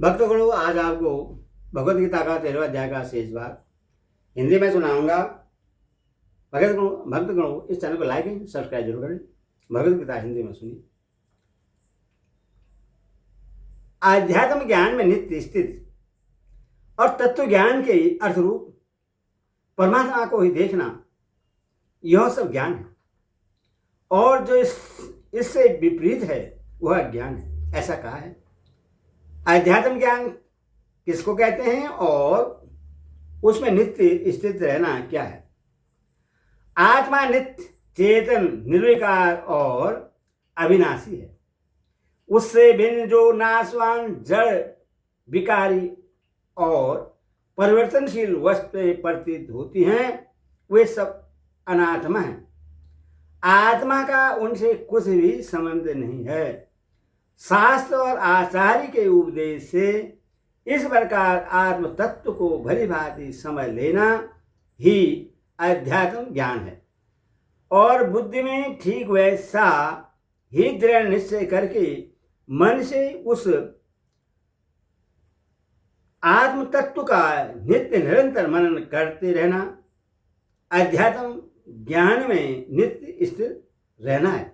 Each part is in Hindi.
भक्तगणों, आज आपको भगवत गीता का 13वां अध्याय का शेष भाग हिंदी में सुनाऊंगा। भक्तगणों, इस चैनल को लाइक एंड सब्सक्राइब जरूर करें। भगवत गीता हिंदी में सुनिए। आध्यात्म ज्ञान में नित्य स्थित और तत्व ज्ञान के अर्थरूप परमात्मा को ही देखना, यह सब ज्ञान है। और जो इससे विपरीत है वह अज्ञान है, ऐसा कहा है। आध्यात्म ज्ञान किसको कहते हैं और उसमें नित्य स्थित रहना क्या है? आत्मा नित्य, चेतन, निर्विकार और अविनाशी है। उससे भिन्न जो नाशवान, जड़, विकारी और परिवर्तनशील वस्तुएं प्रतीत होती हैं, वे सब अनात्मा हैं। आत्मा का उनसे कुछ भी संबंध नहीं है। शास्त्र और आचार्य के उपदेश से इस प्रकार आत्म तत्व को भली भांति समझ लेना ही अध्यात्म ज्ञान है। और बुद्धि में ठीक वैसा ही दृढ़ निश्चय करके मन से उस आत्म तत्व का नित्य निरंतर मनन करते रहना अध्यात्म ज्ञान में नित्य स्थिर रहना है।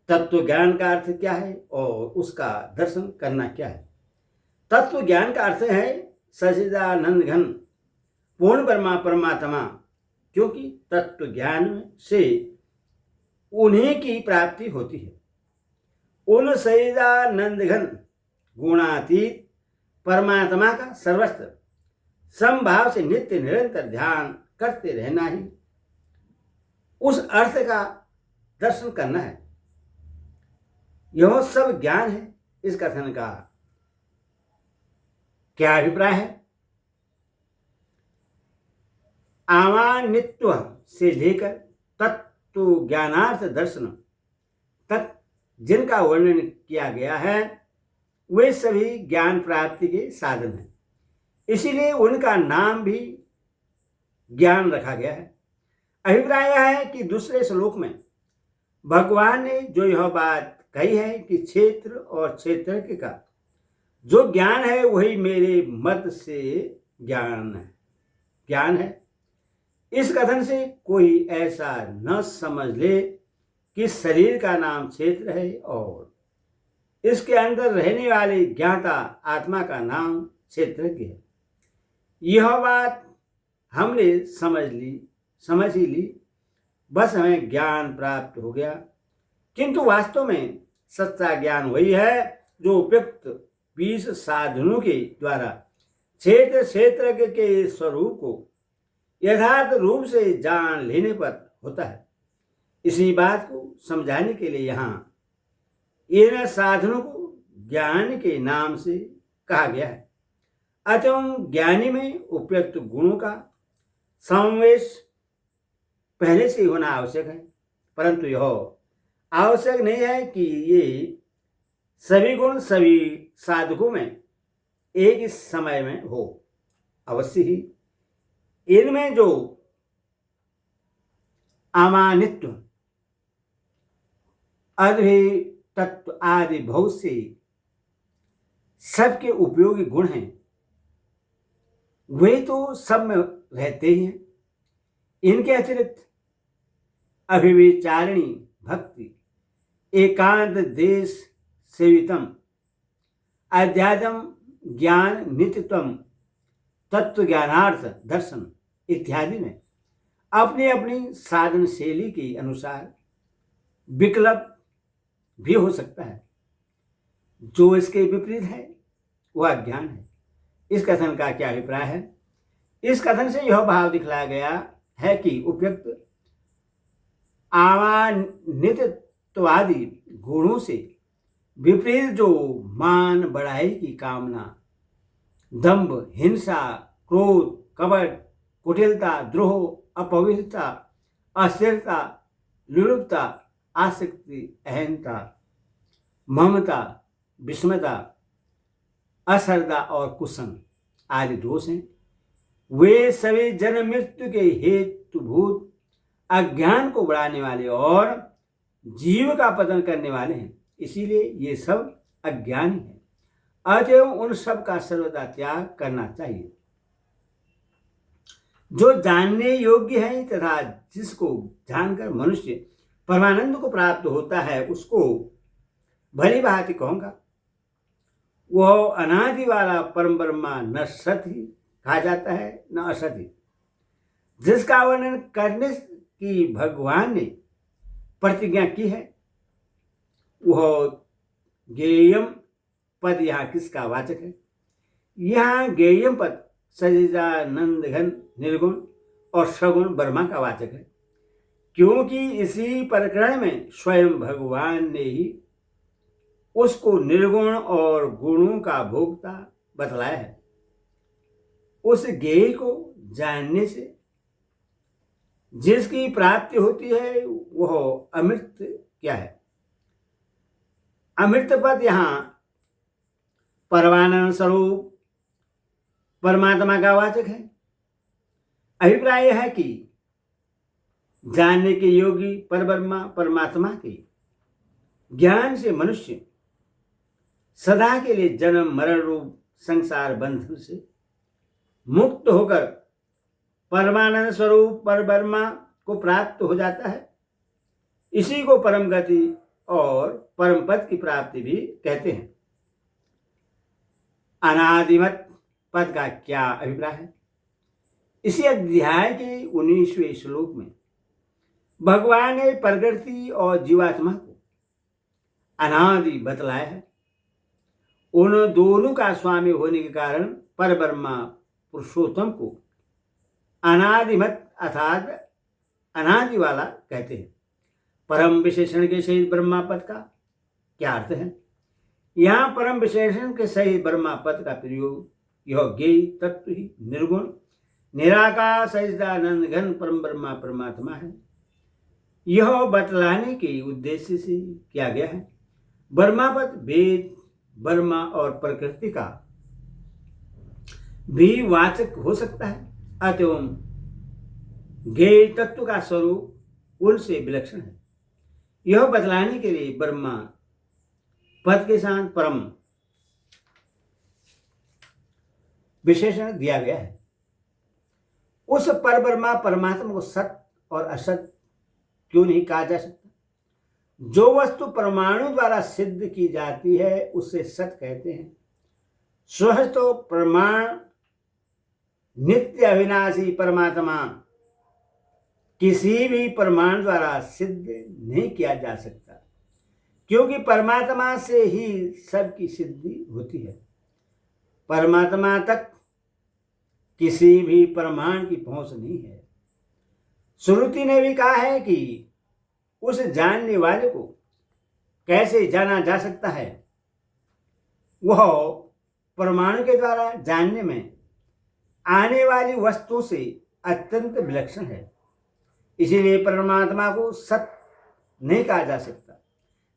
तत्व ज्ञान का अर्थ क्या है और उसका दर्शन करना क्या है? तत्व ज्ञान का अर्थ है सच्चिदानंद घन पूर्ण परमात्मा, क्योंकि तत्व ज्ञान से उन्हीं की प्राप्ति होती है। उन सच्चिदानंद घन गुणातीत परमात्मा का सर्वस्त्र समभाव से नित्य निरंतर ध्यान करते रहना ही उस अर्थ का दर्शन करना है। यह सब ज्ञान है। इस कथन का क्या अभिप्राय है? आवानित्व से लेकर तत्व ज्ञानार्थ दर्शन तक जिनका वर्णन किया गया है, वे सभी ज्ञान प्राप्ति के साधन हैं। इसीलिए उनका नाम भी ज्ञान रखा गया है। अभिप्राय यह है कि दूसरे श्लोक में भगवान ने जो यह बात कही है कि क्षेत्र और क्षेत्रज्ञ का जो ज्ञान है वही मेरे मत से ज्ञान है। इस कथन से कोई ऐसा न समझ ले कि शरीर का नाम क्षेत्र है और इसके अंदर रहने वाले ज्ञाता आत्मा का नाम क्षेत्रज्ञ है। यह बात हमने समझ ही ली, बस हमें ज्ञान प्राप्त हो गया। किंतु वास्तव में सच्चा ज्ञान वही है जो उपयुक्त 20 साधनों के द्वारा क्षेत्रज्ञ के स्वरूप को यथार्थ रूप से जान लेने पर होता है। इसी बात को समझाने के लिए यहाँ इन साधनों को ज्ञान के नाम से कहा गया है। अतः ज्ञानी में उपयुक्त गुणों का समावेश पहले से होना आवश्यक है, परंतु यह आवश्यक नहीं है कि ये सभी गुण सभी साधकों में एक ही समय में हो। अवश्य ही इनमें जो अमानित्व, अद्वैतत्व आदि बहुत से सबके उपयोगी गुण हैं, वे तो सब में रहते ही हैं। इनके अतिरिक्त अभिविचारिणी भक्ति, एकांत देश सेवितम, अध्यात्म ज्ञान नित्यत्वम, तत्व ज्ञानार्थ दर्शन इत्यादि में अपनी अपनी साधन शैली के अनुसार विकल्प भी हो सकता है। जो इसके विपरीत है वह अज्ञान है। इस कथन का क्या अभिप्राय है? इस कथन से यह भाव दिखलाया गया है कि उपयुक्त आवानित्वादि गुणों से विपरीत जो मान बढ़ाई की कामना, दंभ, हिंसा, क्रोध, कपट, कुटिलता, द्रोह, अपवित्रता, अस्थिरता, लुलुपता, आसक्ति, अहंता, ममता, विस्मता, अश्रद्धा और कुसन आदि दोष हैं, वे सभी जन्म मृत्यु के हेतुभूत अज्ञान को बढ़ाने वाले और जीव का पतन करने वाले हैं। इसीलिए ये सब अज्ञानी है। अतएव उन सब का सर्वदा त्याग करना चाहिए। जो जानने योग्य है तथा जिसको जानकर मनुष्य परमानंद को प्राप्त होता है, उसको भली भांति कहूंगा। वह अनादि वाला परम ब्रह्मा न सत ही कहा जाता है न असत ही, जिसका वर्णन करने की भगवान ने प्रतिज्ञा की है। वह ज्ञेयम पद यहाँ किसका वाचक है? यहाँ ज्ञेयम पद सच्चिदानंद घन निर्गुण और सगुण ब्रह्मा का वाचक है, क्योंकि इसी प्रकरण में स्वयं भगवान ने ही उसको निर्गुण और गुणों का भोक्ता बतलाया है। उस ज्ञेय को जानने से जिसकी प्राप्ति होती है वह अमृत क्या है? अमृत पद यहाँ परमानंद स्वरूप परमात्मा का वाचक है। अभिप्राय है कि जानने के योगी परब्रह्मा परमात्मा के ज्ञान से मनुष्य सदा के लिए जन्म मरण रूप संसार बंधन से मुक्त होकर परमानंद स्वरूप परब्रह्मा को प्राप्त हो जाता है। इसी को परम गति और परम पद की प्राप्ति भी कहते हैं। अनादिमत पद का क्या अभिप्राय है? इसी अध्याय के 19वें श्लोक में भगवान ने प्रकृति और जीवात्मा को अनादि बतलाया है। उन दोनों का स्वामी होने के कारण परब्रह्मा पुरुषोत्तम को अनादिमत अर्थात अनादि वाला कहते हैं। परम विशेषण के सहित ब्रह्मा पद का क्या अर्थ है? यहाँ परम विशेषण के सहित ब्रह्मा पद का प्रयोग यह ज्ञेय तत्व ही निर्गुण निराकार सच्चिदानंद घन परम ब्रह्मा परमात्मा है, यह बतलाने के उद्देश्य से किया गया है। ब्रह्मा पद वेद ब्रह्मा और प्रकृति का भी वाचक हो सकता है। अतः ज्ञेय तत्व का स्वरूप उनसे विलक्षण है, यह बतलाने के लिए ब्रह्मा पद के साथ परम विशेषण दिया गया है। उस परब्रह्मा परमात्मा को सत और असत क्यों नहीं कहा जा सकता? जो वस्तु परमाणु द्वारा सिद्ध की जाती है उसे सत कहते हैं। स्वतः तो प्रमाण नित्य अविनाशी परमात्मा किसी भी प्रमाण द्वारा सिद्ध नहीं किया जा सकता, क्योंकि परमात्मा से ही सबकी सिद्धि होती है। परमात्मा तक किसी भी प्रमाण की पहुंच नहीं है। श्रुति ने भी कहा है कि उस जानने वाले को कैसे जाना जा सकता है? वह परमाणु के द्वारा जानने में आने वाली वस्तु से अत्यंत विलक्षण है। इसीलिए परमात्मा को सत नहीं कहा जा सकता,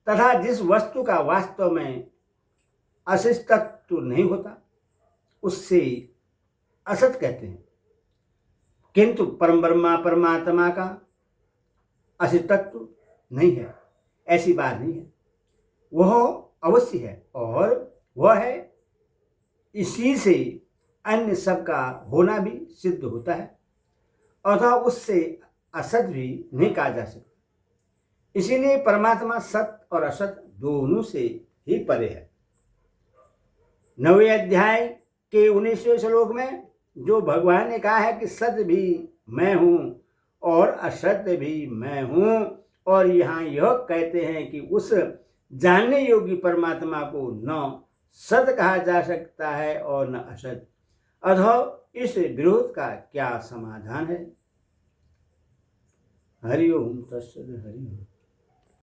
तथा जिस वस्तु का वास्तव में अस्तित्व नहीं होता उससे असत कहते हैं। किंतु परम ब्रह्मा परमात्मा का अस्तित्व नहीं है, ऐसी बात नहीं है। वह अवश्य है और वह है, इसी से अन्य सब का होना भी सिद्ध होता है, अतः उससे असत भी नहीं कहा जा सकता। इसीलिए परमात्मा सत और असत दोनों से ही परे है। 9वें अध्याय के 19वें श्लोक में जो भगवान ने कहा है कि सत भी मैं हूं और असत भी मैं हूं, और यहाँ यह कहते हैं कि उस जानने योग्य परमात्मा को न सत कहा जा सकता है और न असत, अतः इस विरोध का क्या समाधान है? हरि ओम तत्सत। हरि ओम।